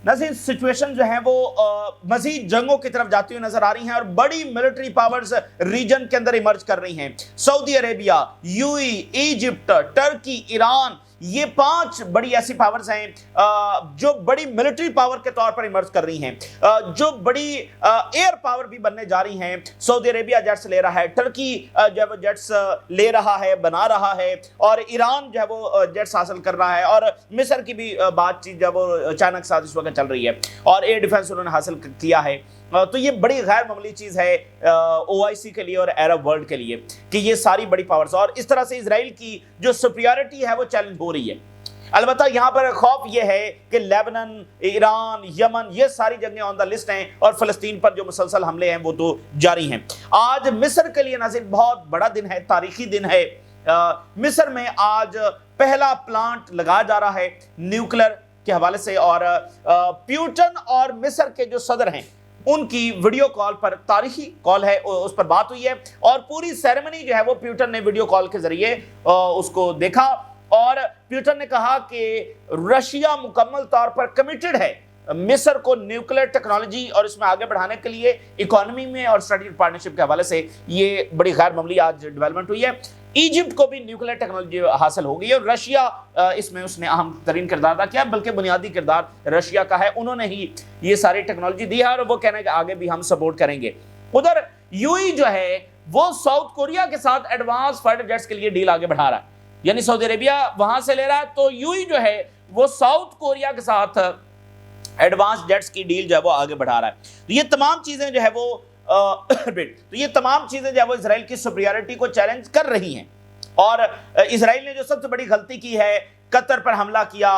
नाज़रीन सिचुएशन जो है वो मजीद जंगों की तरफ जाती हुई नजर आ रही हैं और बड़ी मिलिट्री पावर्स रीजन के अंदर इमर्ज कर रही हैं। Saudi Arabia, UAE, Egypt, Turkey, Iran, ये 5 बड़ी ऐसी पावर्स हैं जो बड़ी मिलिट्री पावर के तौर पर इमर्ज कर रही हैं, जो बड़ी एयर पावर भी बनने जा रही हैं। सऊदी अरेबिया जेट्स ले रहा है, टर्की जो है वो जेट्स ले रहा है, बना रहा है, और ईरान जो है वो जेट्स हासिल कर रहा है, और मिस्र की भी बातचीत जब वो चाइना के साथ इस वक्त चल रही है और एयर डिफेंस उन्होंने हासिल किया है। तो ये बड़ी गैर मामूली चीज़ है ओआईसी के लिए और अरब वर्ल्ड के लिए कि ये सारी बड़ी पावर्स, और इस तरह से इजराइल की जो सुपीरियरिटी है वो चैलेंज हो रही है। अलबत्ता यहाँ पर खौफ ये है कि लेबनान, ईरान, यमन, ये सारी जगह ऑन द लिस्ट हैं और फ़लस्तीन पर जो मुसलसल हमले हैं वो तो जारी हैं। आज मिस्र के लिए नाज़रीन बहुत बड़ा दिन है, तारीखी दिन है। मिस्र में आज पहला प्लांट लगाया जा रहा है न्यूक्लियर के हवाले से, और प्यूटन और मिस्र के जो सदर हैं उनकी वीडियो कॉल पर, तारीखी कॉल है, उस पर बात हुई है, और पूरी सेरेमनी जो है वो प्यूटन ने वीडियो कॉल के जरिए उसको देखा, और प्यूटन ने कहा कि रशिया मुकम्मल तौर पर कमिटेड है मिस्र को न्यूक्लियर टेक्नोलॉजी और इसमें आगे बढ़ाने के लिए, इकोनॉमी में और स्ट्रेटेजिक पार्टनरशिप के हवाले से। ये बड़ी गैर मामूली आज डेवलपमेंट हुई है। इजिप्ट को भी न्यूक्लियर टेक्नोलॉजी हासिल हो गई है और रशिया इसमें उसने अहम तरीन किरदार अदा किया, बल्कि बुनियादी किरदार रशिया का है। उन्होंने ही ये सारी टेक्नोलॉजी दी है और वो कहने के आगे भी हम सपोर्ट करेंगे। उधर यूएई जो है वो साउथ कोरिया के साथ एडवांस फाइटर जेट्स के लिए डील आगे बढ़ा रहा है, यानी सऊदी अरेबिया वहां से ले रहा है, तो यूएई जो है वो साउथ कोरिया के साथ एडवांस जेट्स की डील जो है वो आगे बढ़ा रहा है। तो ये तमाम चीजें जो है वो तो ये तमाम चीजें जो है वो इजराइल की सुपीरियरिटी को चैलेंज कर रही हैं। और इजराइल ने जो सबसे बड़ी गलती की है, कतर पर हमला किया,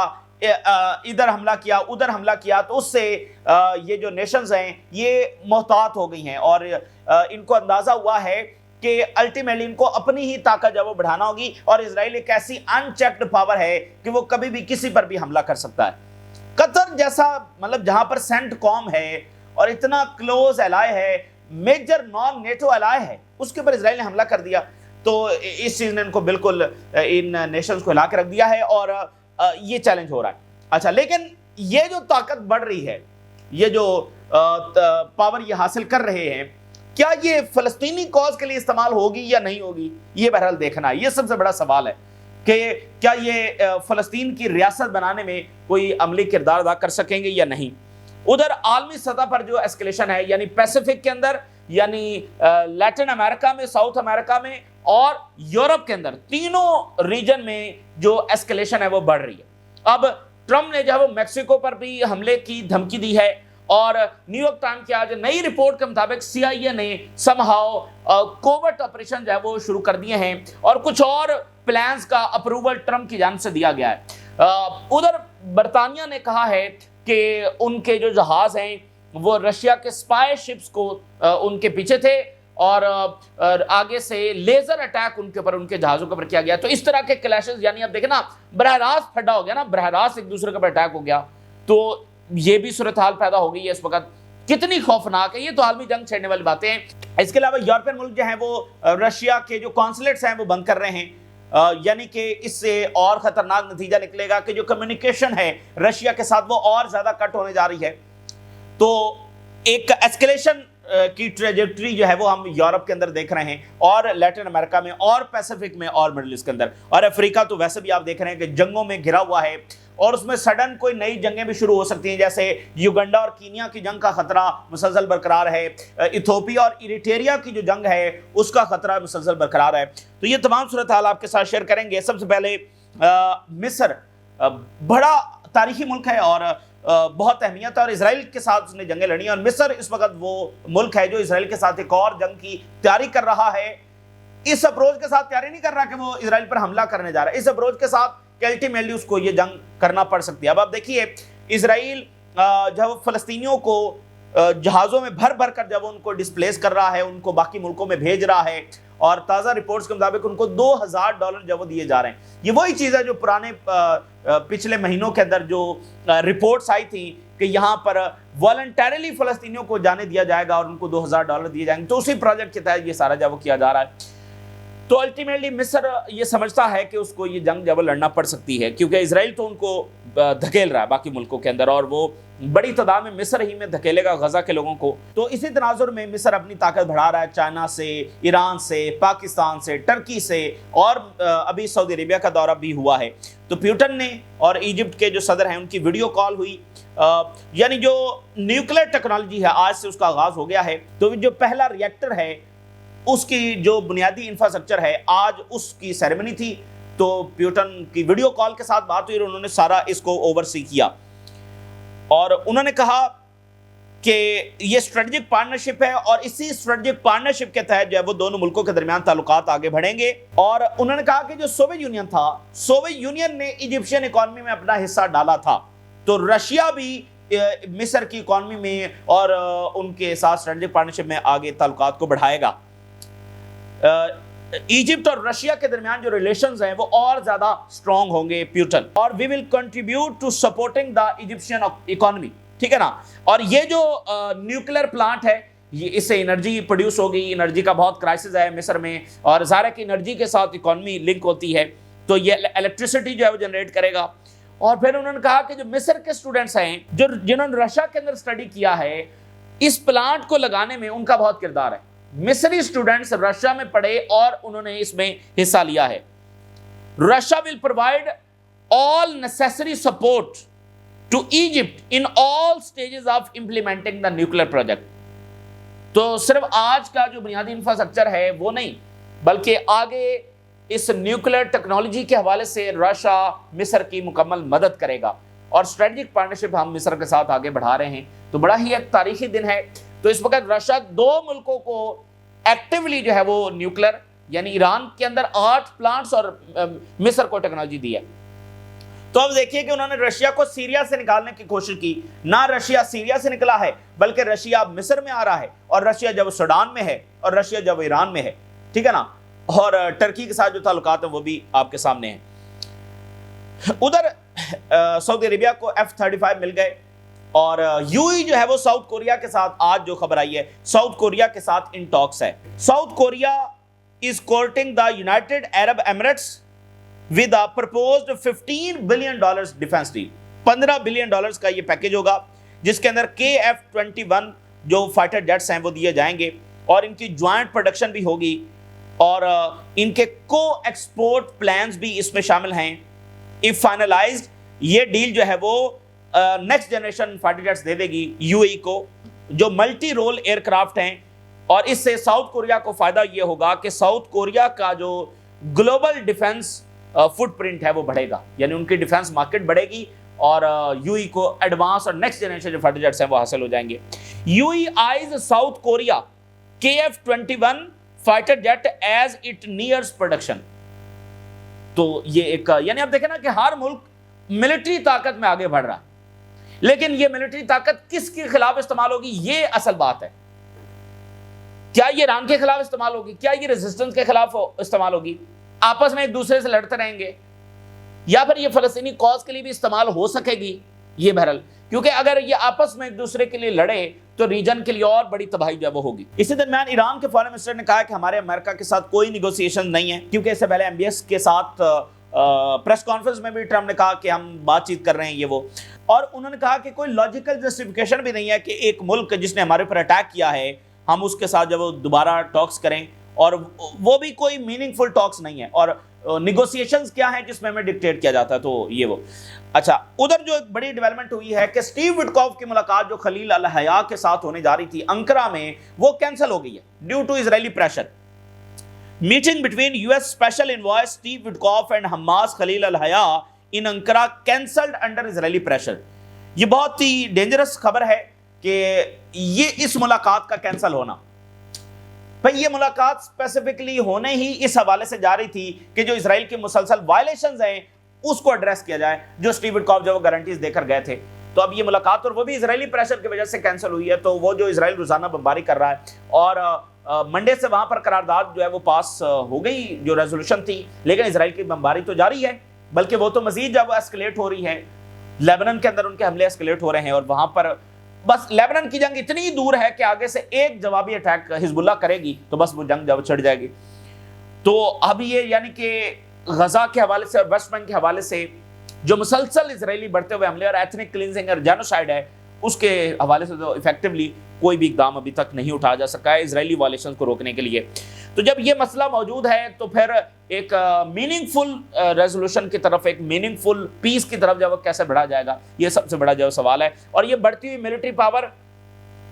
इधर हमला किया, उधर हमला किया, तो उससे ये जो नेशंस हैं ये मोहतात हो गई हैं और इनको अंदाजा हुआ है कि अल्टीमेटली इनको अपनी ही ताकत जो वो बढ़ाना होगी, और इजराइल एक ऐसी अनचेक्ड पावर है कि वो कभी भी किसी पर भी हमला कर सकता है। कतर जैसा मतलब जहां पर सेंट कॉम है और इतना क्लोज एलाय है, मेजर नॉन नेटो एलाय है, उसके ऊपर इजराइल ने हमला कर दिया, तो इस चीज ने इनको बिल्कुल इन नेशंस को हिला के रख दिया है और ये चैलेंज हो रहा है। अच्छा, लेकिन ये जो ताकत बढ़ रही है, ये जो पावर ये हासिल कर रहे हैं, क्या ये फलस्तीनी कॉज के लिए इस्तेमाल होगी या नहीं होगी, ये बहरहाल देखना है। ये सबसे बड़ा सवाल है कि क्या ये फलस्तीन की रियासत बनाने में कोई अमली किरदार अदा कर सकेंगे या नहीं। उधर आलमी सतह पर जो एस्केलेशन है, यानी पैसिफिक के अंदर, यानी लैटिन अमेरिका में, साउथ अमेरिका में और यूरोप के अंदर, तीनों रीजन में जो एस्केलेशन है वो बढ़ रही है। अब ट्रम्प ने जो है वो मैक्सिको पर भी हमले की धमकी दी है, और न्यूयॉर्क टाइम्स की आज नई रिपोर्ट के मुताबिक सीआईए ने समहाउ कोवर्ट ऑपरेशन जो है वो शुरू कर दिए हैं, और कुछ और प्लान्स का अप्रूवल ट्रम्प की जानिब से दिया गया है। उधर बरतानिया ने कहा है कि उनके जो जहाज हैं वो रशिया के स्पाई शिप्स को उनके पीछे थे, और आगे से लेजर अटैक उनके ऊपर, उनके जहाजों के ऊपर किया गया। तो इस तरह के क्लैशेस, यानी अब देखें ना, बरह रास्त फटा हो गया ना, बरह रास्त एक दूसरे के ऊपर अटैक हो गया, तो ये भी सूरत हाल पैदा हो गई है इस वक्त। कितनी खौफनाक है, ये तो आलमी जंग छेड़ने वाली बातें हैं। इसके अलावा यूरोपियन मुल्क जो है वो रशिया के जो कॉन्सुलेट्स हैं वो बंद कर रहे हैं, यानी कि इससे और खतरनाक नतीजा निकलेगा कि जो कम्युनिकेशन है रशिया के साथ वो और ज्यादा कट होने जा रही है। तो एक एस्केलेशन की ट्रेजेक्टरी जो है वो हम यूरोप के अंदर देख रहे हैं, और लैटिन अमेरिका में, और पैसिफिक में, और मिडिल ईस्ट के अंदर, और अफ्रीका तो वैसे भी आप देख रहे हैं कि जंगों में घिरा हुआ है, और उसमें सडन कोई नई जंगें भी शुरू हो सकती हैं, जैसे युगांडा और कीनिया की जंग का खतरा मुसलसल बरकरार है, इथियोपिया और इरिट्रिया की जो जंग है उसका खतरा मुसलसल बरकरार है। तो ये तमाम सूरत हाल आपके साथ शेयर करेंगे। सबसे पहले मिस्र बड़ा तारीखी मुल्क है और बहुत अहमियत है, और इसराइल के साथ उसने जंगें लड़ी हैं, और मिस्र इस वक्त वो मुल्क है जो इसराइल के साथ एक और जंग की तैयारी कर रहा है। इस अप्रोच के साथ तैयारी नहीं कर रहा कि वो इसराइल पर हमला करने जा रहा है, इस अप्रोच के साथ कि अल्टीमेटली उसको ये जंग करना पड़ सकती है। अब आप देखिए, इसराइल जब फलस्तीनियों को जहाज़ों में भर भर कर जब उनको डिस्प्लेस कर रहा है, उनको बाकी मुल्कों में भेज रहा है, और ताज़ा रिपोर्ट्स के मुताबिक उनको $2000 जब वो दिए जा रहे हैं। ये वही चीज़ है जो पुराने पिछले महीनों के अंदर जो रिपोर्ट्स आई थी कि यहाँ पर वॉलंटरीली फ़लस्तीनियों को जाने दिया जाएगा और उनको $2000 दिए जाएंगे। तो उसी प्रोजेक्ट के तहत ये सारा जब वो किया जा रहा है। तो अल्टीमेटली मिस्र ये समझता है कि उसको ये जंग जब लड़ना पड़ सकती है, क्योंकि इजराइल तो उनको धकेल रहा है बाकी मुल्कों के अंदर, और वो बड़ी तादाद में मिस्र ही में धकेलेगा गजा के लोगों को। तो इसी तनाजुर में मिस्र अपनी ताकत बढ़ा रहा है, चाइना से, ईरान से, पाकिस्तान से, टर्की से, और अभी सऊदी अरेबिया का दौरा भी हुआ है। तो प्यूटन ने और इजिप्ट के जो सदर हैं उनकी वीडियो कॉल हुई, यानी जो न्यूक्लियर टेक्नोलॉजी है आज से उसका आगाज हो गया है। तो जो पहला रिएक्टर है उसकी जो बुनियादी इंफ्रास्ट्रक्चर है आज उसकी सेरेमनी थी। तो प्यूटन की वीडियो कॉल के साथ बात हुई और उन्होंने सारा इसको ओवरसी किया, और उन्होंने कहा कि ये स्ट्रेटेजिक पार्टनरशिप है, और इसी स्ट्रेटेजिक पार्टनरशिप के तहत जो है वो दोनों मुल्कों के दरमियान ताल्लुकात आगे बढ़ेंगे। और उन्होंने कहा कि जो सोवियत यूनियन था, सोवियत यूनियन ने इजिप्शियन इकोनॉमी में अपना हिस्सा डाला था, तो रशिया भी मिस्र की इकोनॉमी में और उनके साथ स्ट्रेटेजिक पार्टनरशिप में आगे ताल्लुकात को बढ़ाएगा। इजिप्ट और रशिया के दरमियान जो रिलेशंस हैं वो और ज्यादा स्ट्रांग होंगे प्यूटन, और we will contribute to supporting the Egyptian economy, ठीक है ना। और ये जो न्यूक्लियर प्लांट है ये इससे एनर्जी प्रोड्यूस होगी, एनर्जी का बहुत क्राइसिस है मिस्र में, और ज़ाहिर की एनर्जी के साथ इकोनॉमी लिंक होती है, तो ये इलेक्ट्रिसिटी जो है वो जनरेट करेगा। और फिर उन्होंने कहा कि जो मिस्र के स्टूडेंट्स हैं जिन्होंने रशिया के अंदर स्टडी किया है, इस प्लांट को लगाने में उनका बहुत किरदार है। मिस्री स्टूडेंट्स रशिया में पढ़े और उन्होंने इसमें हिस्सा लिया है। Russia will provide all necessary support to Egypt in all stages of implementing the nuclear project. तो सिर्फ आज का जो बुनियादी इंफ्रास्ट्रक्चर है वो नहीं, बल्कि आगे इस न्यूक्लियर टेक्नोलॉजी के हवाले से रशिया मिस्र की मुकम्मल मदद करेगा, और स्ट्रेटेजिक पार्टनरशिप हम मिस्र के साथ आगे बढ़ा रहे हैं। तो बड़ा ही एक तारीखी दिन है। तो इस वक्त रशिया दो मुल्कों को एक्टिवली जो है वो न्यूक्लियर, यानी ईरान के अंदर 8 प्लांट्स और मिस्र को टेक्नोलॉजी दी है। तो अब देखिए कि उन्होंने रशिया को सीरिया से निकालने की कोशिश की। ना रशिया सीरिया से निकला है, बल्कि रशिया मिस्र में आ रहा है, और रशिया जब सूडान में है और रशिया जब ईरान में है, ठीक है ना। और टर्की के साथ जो ताल्लुकात है वो भी आपके सामने है। उधर सऊदी अरेबिया को F-35 मिल गए, और यूएई जो है वो साउथ कोरिया के साथ, आज जो खबर आई है, साउथ कोरिया के साथ इन टॉक्स है। South Korea is courting the United Arab Emirates with a proposed $15 billion defence deal. $15 billion का ये पैकेज होगा, जिसके अंदर KF-21 जो फाइटर जेट्स हैं वो दिए जाएंगे, और इनकी ज्वाइंट प्रोडक्शन भी होगी, और इनके को एक्सपोर्ट प्लान्स भी इसमें शामिल हैं। इफ फाइनलाइज्ड ये डील जो है वो नेक्स्ट जनरेशन फाइटर जेट्स दे देगी यूएई को, जो मल्टी रोल एयरक्राफ्ट हैं, और इससे साउथ कोरिया को फायदा ये होगा कि साउथ कोरिया का जो ग्लोबल डिफेंस फुटप्रिंट है वो बढ़ेगा, यानी उनकी डिफेंस मार्केट बढ़ेगी, और यूएई को एडवांस और नेक्स्ट जनरेशन जो फाइटर जेट्स हैं वो हासिल हो जाएंगे। UAE eyes South Korea KF-21 fighter jet as it nears production. तो ये एक, यानी आप देखें ना कि हर मुल्क मिलिट्री ताकत में आगे बढ़ रहा है, लेकिन ये मिलिट्री ताकत किसके खिलाफ इस्तेमाल होगी, ये असल बात है। क्या ये ईरान के खिलाफ इस्तेमाल होगी, क्या ये रेजिस्टेंस के खिलाफ इस्तेमाल होगी, आपस में एक दूसरे से लड़ते रहेंगे, या फिर ये फलस्तीनी कॉज के लिए भी इस्तेमाल हो सकेगी, ये बहरहाल, क्योंकि अगर ये आपस में एक दूसरे के लिए लड़े तो रीजन के लिए और बड़ी तबाही जो वो होगी। इसी दरमियान ईरान के फॉरेन मिनिस्टर ने कहा कि हमारे अमेरिका के साथ कोई निगोशिएशन नहीं है, क्योंकि इससे पहले MBS के साथ प्रेस कॉन्फ्रेंस में भी ट्रम्प ने कहा कि हम बातचीत कर रहे हैं ये वो, और उन्होंने कहा कि कोई लॉजिकल जस्टिफिकेशन भी नहीं है कि एक मुल्क जिसने हमारे ऊपर अटैक किया है हम उसके साथ जब वो दोबारा टॉक्स करें, और वो भी कोई मीनिंगफुल टॉक्स नहीं है, और निगोशिएशंस क्या है जिसमें हमें डिक्टेट किया जाता है, तो ये वो। अच्छा, उधर जो एक बड़ी डेवलपमेंट हुई है कि स्टीव विटकॉफ की मुलाकात जो खलील अल हया के साथ होने जा रही थी अंकारा में, वो कैंसिल हो गई है due to Israeli pressure. Meeting between US special envoy Steve Witkoff and Hamas Khalil al Hayya in Ankara cancelled under Israeli pressure. ये बहुत ही डेंजरस खबर है कि ये इस मुलाकात का कैंसिल होना। भाई ये मुलाकात स्पेसिफिकली होने ही इस हवाले से जा रही थी कि जो इजराइल की मुसलसल वायलेशंस हैं उसको एड्रेस किया जाए, जो स्टीव विटकॉफ जो गारंटीज देकर गए थे। तो अब ये मुलाकात, और वो भी इजरायली प्रेशर की वजह से कैंसिल हुई है। तो वो जो इजराइल रोजाना बमबारी कर रहा है, और मंडे से वहां पर करारदाद जो है वो पास हो गई, जो रेजोल्यूशन थी, लेकिन इजराइल की बमबारी तो जारी है, बल्कि वो तो मजीद जब एस्केलेट हो रही है, लेबनान के अंदर उनके हमले एस्केलेट हो रहे हैं, और वहां पर बस लेबनान की जंग इतनी दूर है कि आगे से एक जवाबी अटैक हिजबुल्लाह करेगी तो बस वो जंग जब छिड़ जाएगी। تو اب یہ یعنی کہ غزہ کے حوالے سے اور ویسٹ بینک کے حوالے سے جو مسلسل اسرائیلی بڑھتے ہوئے حملے اور ایتھنک کلینزنگ اور جینوسائیڈ ہے اس کے حوالے سے تو ایفیکٹولی کوئی بھی اقدام ابھی تک نہیں اٹھایا جا سکا ہے اسرائیلی وائلیشنز کو روکنے کے لیے. تو جب یہ مسئلہ موجود ہے تو پھر ایک میننگ فل ریزولوشن کی طرف, ایک میننگ فل پیس کی طرف جب کیسے بڑھا جائے گا, یہ سب سے بڑا جو سوال ہے. اور یہ بڑھتی ہوئی ملٹری پاور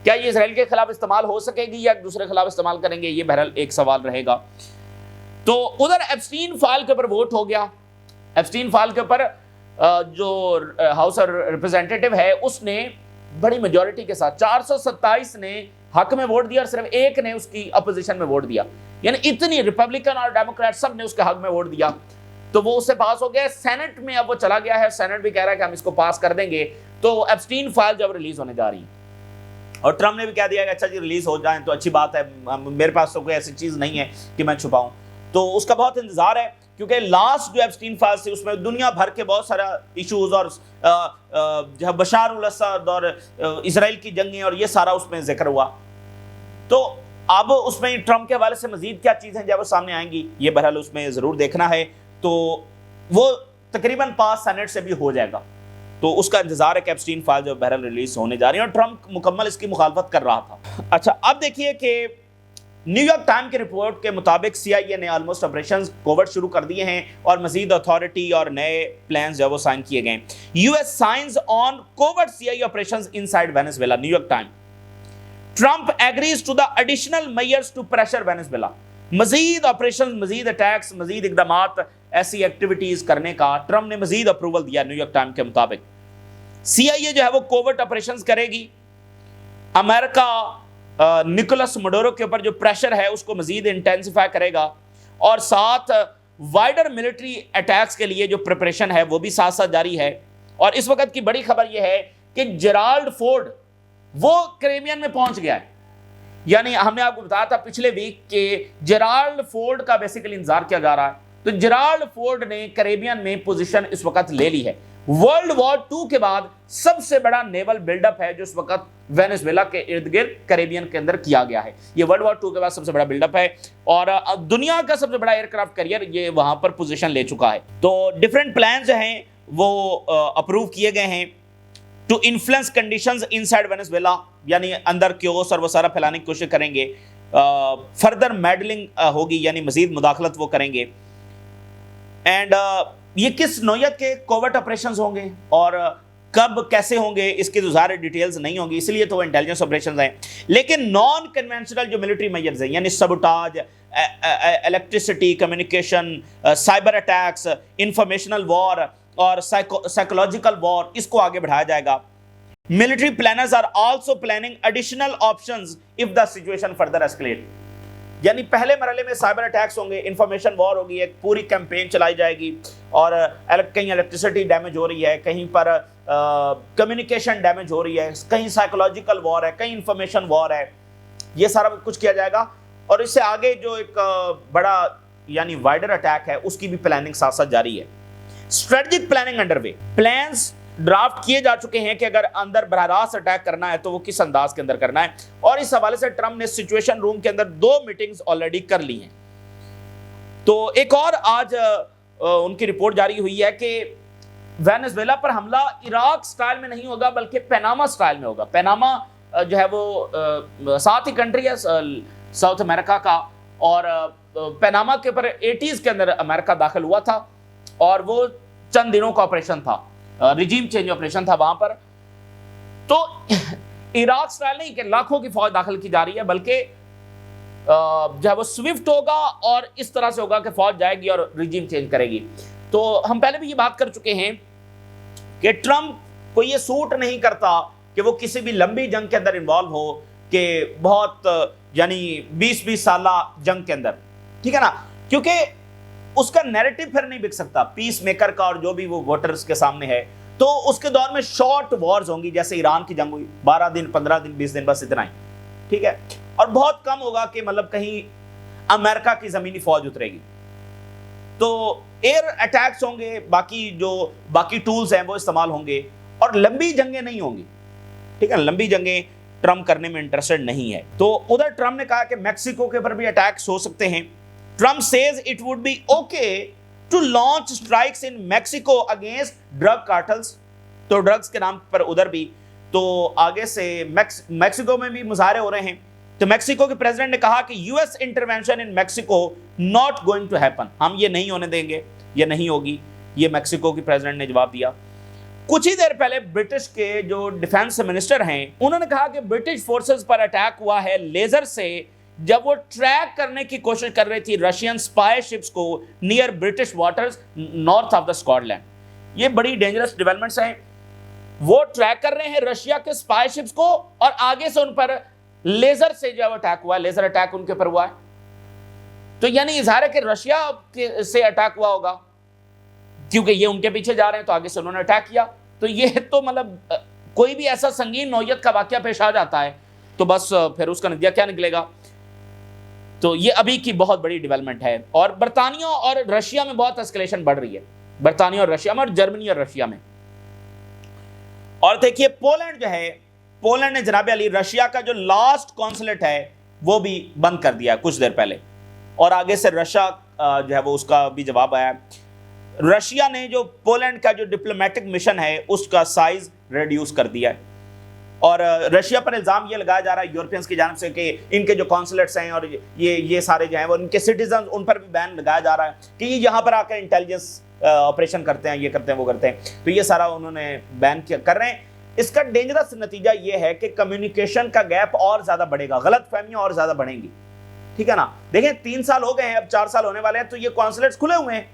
کیا یہ اسرائیل کے خلاف استعمال ہو سکے گی یا ایک دوسرے کے خلاف استعمال کریں گے, یہ بہرحال ایک سوال رہے گا. تو ادھر ایپسٹین فائل کے اوپر ووٹ ہو گیا. ایپسٹین فائل کے اوپر جو ہاؤس ریپرزینٹیٹو ہے اس نے بڑی میجورٹی کے ساتھ 427 نے حق میں ووٹ دیا اور صرف ایک نے اس کی اپوزیشن میں ووٹ دیا. یعنی اتنی ریپبلکن اور ڈیموکریٹ سب نے اس کے حق میں ووٹ دیا تو وہ اس سے پاس ہو گیا. سینٹ میں اب وہ چلا گیا ہے, سینٹ بھی کہہ رہا ہے کہ ہم اس کو پاس کر دیں گے. تو ایپسٹین فائل جب ریلیز ہونے جا رہی ہے اور ٹرمپ نے بھی کہہ دیا کہ اچھا جی ریلیز ہو جائیں تو اچھی بات ہے, میرے پاس تو کوئی ایسی چیز نہیں ہے کہ میں چھپاؤں. تو اس کا بہت انتظار ہے کیونکہ لاسٹ جو ایپسٹین فائل تھی اس میں دنیا بھر کے بہت سارا ایشوز اور جو بشار الاسد اور اسرائیل کی جنگیں اور یہ سارا اس میں ذکر ہوا. تو اب اس میں ٹرمپ کے حوالے سے مزید کیا چیزیں جب وہ سامنے آئیں گی یہ بہرحال اس میں ضرور دیکھنا ہے. تو وہ تقریباً پاس سینٹ سے بھی ہو جائے گا تو اس کا انتظار ہے کہ ایپسٹین فائل جو بہرحال ریلیز ہونے جا رہی ہے اور ٹرمپ مکمل اس کی مخالفت کر رہا تھا. اچھا اب دیکھیے کہ نیو یارک ٹائم کی رپورٹ کے مطابق سی آئی اے نے آلموسٹ آپریشنز کوورٹ شروع کر دیے ہیں اور مزید اتھارٹی اور نئے پلانز جو وہ سائن کیے گئے. U S signs on covert C I operations inside Venezuela. New York time. Trump agrees to the additional measures to pressure Venezuela. مزید آپریشنز, مزید اٹیکس, مزید اقدامات, ایسی ایکٹیویٹیز کرنے کا ٹرمپ نے مزید اپروول دیا. نیو یارک ٹائم کے مطابق سی آئی اے جو ہے وہ کوورٹ آپریشنز کرے گی. امریکہ نکولس مڈورو کے اوپر جو پریشر ہے اس کو مزید انٹینسیفائی کرے گا اور ساتھ وائڈر ملٹری اٹیکس کے لیے جو پریپریشن ہے وہ بھی ساتھ ساتھ جاری ہے. اور اس وقت کی بڑی خبر یہ ہے کہ جیرالڈ فورڈ وہ کریبین میں پہنچ گیا ہے. یعنی ہم نے آپ کو بتایا تھا پچھلے ویک کہ جیرالڈ فورڈ کا بیسیکلی انتظار کیا جا رہا ہے. تو جیرالڈ فورڈ نے کریبین میں پوزیشن اس وقت لے لی ہے. ورلڈ وار 2 کے بعد سب سے بڑا نیول بلڈ اپ ہے جو اس وقت وینیزویلا کے ارد گرد کریبین کے اندر کیا گیا ہے. یہ ورلڈ وار 2 کے بعد سب سے بڑا بلڈ اپ ہے اور دنیا کا سب سے بڑا ایئر کرافٹ کیریئر یہ وہاں پر پوزیشن لے چکا ہے. تو ڈیفرنٹ پلانز جو ہیں وہ اپروو کیے گئے ہیں to influence conditions inside Venezuela. یعنی اندر کیوس اور وہ سارا پھیلانے کی کوشش کریں گے. فردر میڈلنگ ہوگی یعنی مزید مداخلت وہ کریں گے. اینڈ یہ کس نوعیت کے کوورٹ آپریشنز ہوں گے اور کب کیسے ہوں گے اس کی تو ظاہر ڈیٹیلز نہیں ہوں گی, اس لیے تو وہ انٹیلیجنس آپریشنز ہیں. لیکن نان کنونشنل جو ملٹری میجرز ہیں یعنی sabotage, electricity, communication, cyber attacks, informational war اور سائیکولوجیکل وار, اس کو آگے بڑھایا جائے گا. Military planners are also planning additional options of the situation further escalate. یعنی پہلے مرحلے میں سائبر اٹیکس ہوں گے, انفارمیشن وار ہوگی, ایک پوری کیمپین چلائی جائے گی اور کہیں الیکٹریسٹی ڈیمیج ہو رہی ہے, کہیں پر کمیونیکیشن ڈیمیج ہو رہی ہے, کہیں سائیکولوجیکل وار ہے, کہیں انفارمیشن وار ہے. یہ سارا کچھ کیا جائے گا اور اس سے آگے جو ایک بڑا یعنی وائڈر اٹیک ہے اس کی بھی پلاننگ ساتھ ساتھ جاری ہے. اسٹریٹجک پلاننگ انڈر وے. پلانز ڈرافٹ کیے جا چکے ہیں کہ اگر اندر براہ راست اٹیک کرنا ہے تو وہ کس انداز کے اندر کرنا ہے. اور اس حوالے سے ٹرمپ نے سچویشن روم کے اندر 2 میٹنگز آلریڈی کر لی ہیں. تو ایک اور آج ان کی رپورٹ جاری ہوئی ہے کہ وینیزویلا پر حملہ عراق سٹائل میں نہیں ہوگا بلکہ پیناما سٹائل میں ہوگا. پیناما جو ہے وہ ساتھ ہی کنٹری ہے ساؤتھ امریکہ کا اور پیناما کے اوپر 80s کے اندر امریکہ داخل ہوا تھا اور وہ چند دنوں کا آپریشن تھا, ریجیم چینج آپریشن تھا وہاں پر. تو عراق سٹائل نہیں کہ لاکھوں کی فوج داخل کی جا رہی ہے بلکہ جو ہے وہ سوئفٹ ہوگا اور اس طرح سے ہوگا کہ فوج جائے گی اور ریجیم چینج کرے گی. تو ہم پہلے بھی یہ بات کر چکے ہیں کہ ٹرمپ کو یہ سوٹ نہیں کرتا کہ وہ کسی بھی لمبی جنگ کے اندر انوالو ہو کہ بہت یعنی 20 سالہ جنگ کے اندر, ٹھیک ہے نا, کیونکہ اس کا نیریٹو پھر نہیں بک سکتا پیس میکر کا اور جو بھی وہ ووٹرز کے سامنے ہے. تو اس کے دور میں شارٹ وارز ہوں گی جیسے ایران کی جنگ ہوئی 12 دن 15 دن 20 دن بس اتنا ہی, ٹھیک ہے. اور بہت کم ہوگا کہ مطلب کہیں امریکہ کی زمینی فوج اترے گی. تو ایئر اٹیکس ہوں گے, باقی ٹولز ہیں وہ استعمال ہوں گے اور لمبی جنگیں نہیں ہوں گی, ٹھیک ہے. لمبی جنگیں ٹرمپ کرنے میں انٹرسٹڈ نہیں ہے. تو ادھر ٹرمپ نے کہا کہ میکسیکو کے اوپر بھی اٹیکس ہو سکتے ہیں Trump says it would be okay to launch strikes in Mexico against drug cartels. तो ड्रग्स के नाम पर उधर भी, तो आगे से मैक्सिको में भी मुजाहरे हो रहे हैं। तो मैक्सिको के प्रेसिडेंट ने कहा कि US intervention in Mexico not going to happen, हम ये नहीं होने देंगे, ये नहीं होगी, ये मैक्सिको के प्रेसिडेंट ने जवाब दिया। कुछ ही देर पहले ब्रिटिश के जो डिफेंस मिनिस्टर हैं उन्होंने कहा कि ब्रिटिश फोर्सेस पर अटैक हुआ है लेजर से जब वो ट्रैक करने की कोशिश कर रही थी रशियन स्पाई शिप्स को near British waters north of the Scotland. ये बड़ी डेंजरस डेवलपमेंट्स हैं। वो ट्रैक कर रहे हैं रशिया के स्पाई शिप्स को और आगे से उन पर लेजर से जो अटैक हुआ, लेजर अटैक उनके ऊपर हुआ है। तो यानी इज़हार है कि रशिया से अटैक हुआ होगा क्योंकि ये उनके पीछे जा रहे हैं, तो आगे से उन्होंने अटैक किया। तो ये तो मतलब कोई भी ऐसा संगीन नौयत का वाकया पेश आ जाता है तो बस फिर उसका नतीजा क्या निकलेगा। तो ये अभी की बहुत बड़ी डेवलपमेंट है और बरतानिया और रशिया में बहुत एस्केलेशन बढ़ रही है, बरतानिया और रशिया में और जर्मनी और रशिया में। और देखिए पोलैंड जो है, पोलैंड ने जनाब अली रशिया का जो लास्ट कॉन्सुलेट है वो भी बंद कर दिया कुछ देर पहले, और आगे से रशिया जो है वो उसका भी जवाब आया। रशिया ने जो पोलैंड का जो डिप्लोमेटिक मिशन है उसका साइज रिड्यूस कर दिया है और रशिया पर इल्ज़ाम ये लगाया जा रहा है यूरोपियंस की जानिब से कि इनके जो कॉन्सुलेट्स हैं और ये सारे जो हैं वो इनके सिटीजन, उन पर भी बैन लगाया जा रहा है कि ये यहाँ पर आकर इंटेलिजेंस ऑपरेशन करते हैं, ये करते हैं, वो करते हैं। तो ये सारा उन्होंने बैन कर रहे हैं। इसका डेंजरस नतीजा ये है कि कम्युनिकेशन का गैप और ज़्यादा बढ़ेगा, गलत फहमियाँ और ज़्यादा बढ़ेंगी, ठीक है ना। देखें 3 साल हो गए हैं, अब 4 साल होने वाले हैं, तो ये कॉन्सुलेट्स खुले हुए हैं,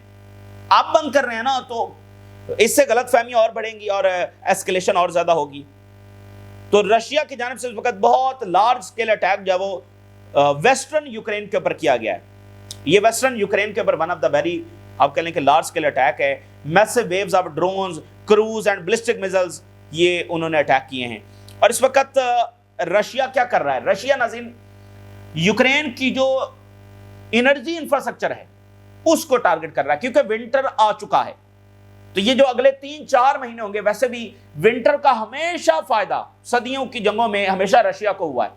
आप बंद कर रहे हैं ना, तो इससे गलत फहमी और बढ़ेंगी और एस्केलेशन और ज़्यादा होगी। तो रशिया की जानिब से इस वक्त बहुत लार्ज स्केल अटैक जो वो वेस्टर्न यूक्रेन के ऊपर किया गया है। ये वेस्टर्न यूक्रेन के ऊपर वन ऑफ द वेरी, आप कह लें कि लार्ज स्केल अटैक है। Massive waves of drones, cruise and ballistic missiles ये उन्होंने अटैक किए हैं। और इस वक्त रशिया क्या कर रहा है, रशिया नाज़रीन यूक्रेन की जो एनर्जी इंफ्रास्ट्रक्चर है उसको टारगेट कर रहा है क्योंकि विंटर आ चुका है। तो ये जो अगले 3-4 महीने होंगे, वैसे भी विंटर का हमेशा फायदा सदियों की जंगों में हमेशा रशिया को हुआ है।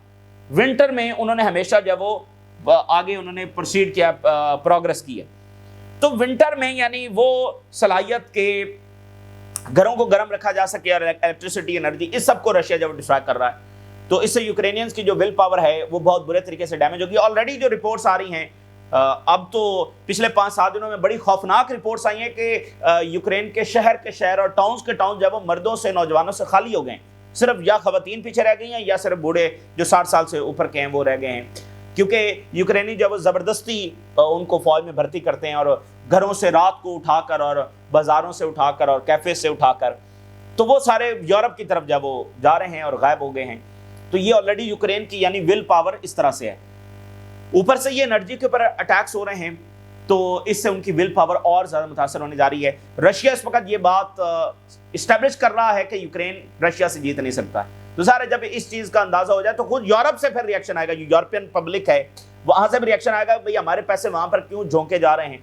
विंटर में उन्होंने हमेशा जब वो आगे उन्होंने प्रोसीड किया, प्रोग्रेस की है। तो विंटर में यानी वो सलाहियत के घरों को गर्म रखा जा सके और इलेक्ट्रिसिटी, एनर्जी, इस सब को रशिया जब डिस्ट्रॉय कर रहा है तो इससे यूक्रेनियंस की जो विल पावर है वो बहुत बुरे तरीके से डैमेज होगी। ऑलरेडी जो रिपोर्ट्स आ रही हैं, अब तो पिछले 5-7 दिनों में बड़ी खौफनाक रिपोर्ट्स आई हैं कि यूक्रेन के शहर और टाउन्स के टाउन जब वो मर्दों से, नौजवानों से खाली हो गए, सिर्फ या खवातीन पीछे रह गई हैं या सिर्फ बूढ़े जो 60 साल से ऊपर के हैं वो रह गए हैं, क्योंकि यूक्रेनी जब ज़बरदस्ती उनको फौज में भर्ती करते हैं और घरों से रात को उठाकर और बाज़ारों से उठाकर और कैफ़े से उठाकर, तो वो सारे यूरोप की तरफ जब वो जा रहे हैं और गायब हो गए हैं। तो ये ऑलरेडी यूक्रेन की यानी विल पावर इस तरह से है। ऊपर से ये एनर्जी के ऊपर अटैक्स हो रहे हैं तो इससे उनकी विल पावर और ज़्यादा मुतासर होने जा रही है। रशिया इस वक्त ये बात इस्टेब्लिश कर रहा है कि यूक्रेन रशिया से जीत नहीं सकता है। तो सारे जब इस चीज़ का अंदाज़ा हो जाए तो खुद यूरोप से फिर रिएक्शन आएगा, जो यूरोपियन पब्लिक है वहाँ से भी रिएक्शन आएगा, भाई हमारे पैसे वहाँ पर क्यों झोंके जा रहे हैं।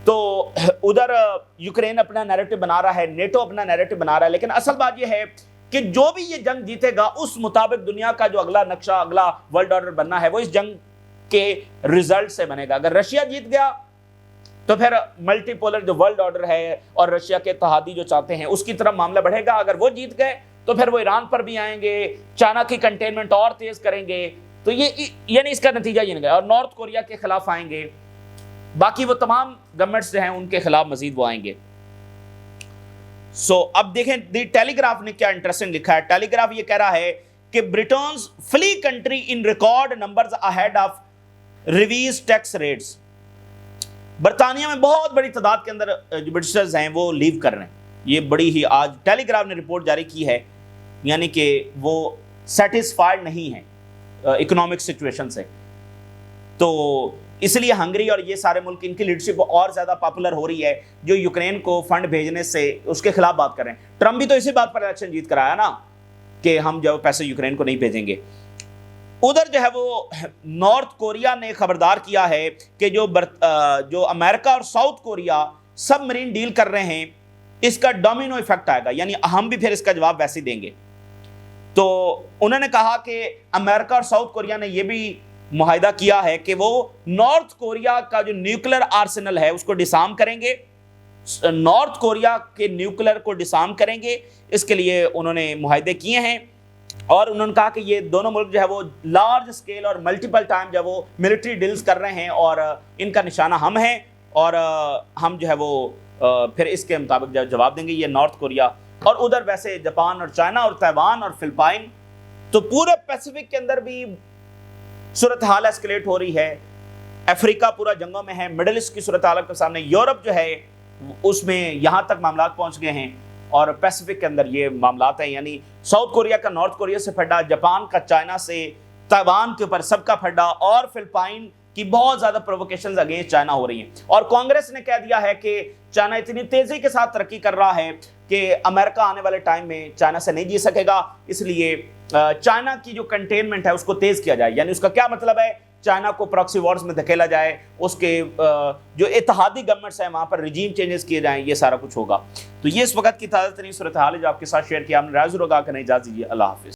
तो उधर यूक्रेन अपना नैरेटिव बना रहा है, नेटो अपना नैरेटिव बना रहा है, लेकिन असल बात यह है कि जो भी ये जंग जीतेगा उस मुताबिक दुनिया का जो अगला नक्शा, अगला वर्ल्ड ऑर्डर बनना है वो इस जंग के रिजल्ट से बनेगा। अगर रशिया जीत गया तो फिर मल्टीपोलर जो वर्ल्ड ऑर्डर है और रशिया के इत्तेहादी जो चाहते हैं उसकी तरफ मामला बढ़ेगा। अगर वो जीत गए तो फिर वो ईरान पर भी आएंगे, चाइना की कंटेनमेंट और तेज करेंगे। तो ये यानी इसका नतीजा ये निकलेगा और नॉर्थ कोरिया के खिलाफ आएंगे, बाकी वो तमाम गवर्नमेंट्स जो हैं उनके खिलाफ मजीद वो आएंगे। अब देखें दी टेलीग्राफ ने क्या इंटरेस्टिंग लिखा है। टेलीग्राफ ये कह रहा है कि Britons flee country in record numbers ahead of Reeves tax rates. बरतानिया में बहुत बड़ी तादाद के अंदर जो ब्रिटिशर्स हैं वो लीव कर रहे हैं। ये बड़ी ही आज टेलीग्राफ ने रिपोर्ट जारी की है, यानी कि वो सेटिस्फाइड नहीं है इकोनॉमिक सिचुएशन से। तो इसलिए हंगरी और ये सारे मुल्क इनकी लीडरशिप और ज़्यादा पॉपुलर हो रही है, जो यूक्रेन को फंड भेजने से उसके खिलाफ बात कर रहे हैं। ट्रम्प भी तो इसी बात पर इलेक्शन जीत कर आया ना कि हम जो पैसे यूक्रेन को नहीं भेजेंगे। उधर जो है वो नॉर्थ कोरिया ने खबरदार किया है कि जो अमेरिका और साउथ कोरिया सबमरीन डील कर रहे हैं इसका डोमिनो इफेक्ट आएगा, यानी हम भी फिर इसका जवाब वैसे देंगे। तो उन्होंने कहा कि अमेरिका और साउथ कोरिया ने यह भी معاہدہ کیا ہے کہ وہ نارتھ کوریا کا جو نیوکلر آرسنل ہے اس کو ڈسارم کریں گے، نارتھ کوریا کے نیوکلر کو ڈسارم کریں گے، اس کے لیے انہوں نے معاہدے کیے ہیں، اور انہوں نے کہا کہ یہ دونوں ملک جو ہے وہ لارج اسکیل اور ملٹیپل ٹائم جو ہے وہ ملٹری ڈیلز کر رہے ہیں، اور ان کا نشانہ ہم ہیں، اور ہم جو ہے وہ پھر اس کے مطابق جواب دیں گے، یہ نارتھ کوریا۔ اور ادھر ویسے جاپان اور چائنا اور تائیوان اور فلپائن، تو پورے پیسیفک کے اندر بھی صورتحال ایسکلیٹ ہو رہی ہے، افریقہ پورا جنگوں میں ہے، مڈل ایسٹ کی صورتحال کے سامنے، یورپ جو ہے اس میں یہاں تک معاملات پہنچ گئے ہیں، اور پیسیفک کے اندر یہ معاملات ہیں، یعنی ساؤتھ کوریا کا نارتھ کوریا سے پھڈا، جاپان کا چائنا سے، تائیوان کے اوپر سب کا پھڈا، اور فلپائن کی بہت زیادہ پرووکیشنز اگینسٹ چائنا ہو رہی ہیں، اور کانگریس نے کہہ دیا ہے کہ چائنا اتنی تیزی کے ساتھ ترقی کر رہا ہے کہ امریکہ آنے والے ٹائم میں چائنا سے نہیں جی سکے گا، اس لیے چائنا کی جو کنٹینمنٹ ہے اس کو تیز کیا جائے۔ یعنی اس کا کیا مطلب ہے؟ چائنا کو پراکسی وارز میں دھکیلا جائے، اس کے جو اتحادی گورنمنٹس ہیں وہاں پر رجیم چینجز کیے جائیں، یہ سارا کچھ ہوگا۔ تو یہ اس وقت کی تازہ ترین صورتحال ہے جو آپ کے ساتھ شیئر کیا ہم نے، رائے ضرور آگاہ کریں، اجازت دیجیے، اللہ حافظ۔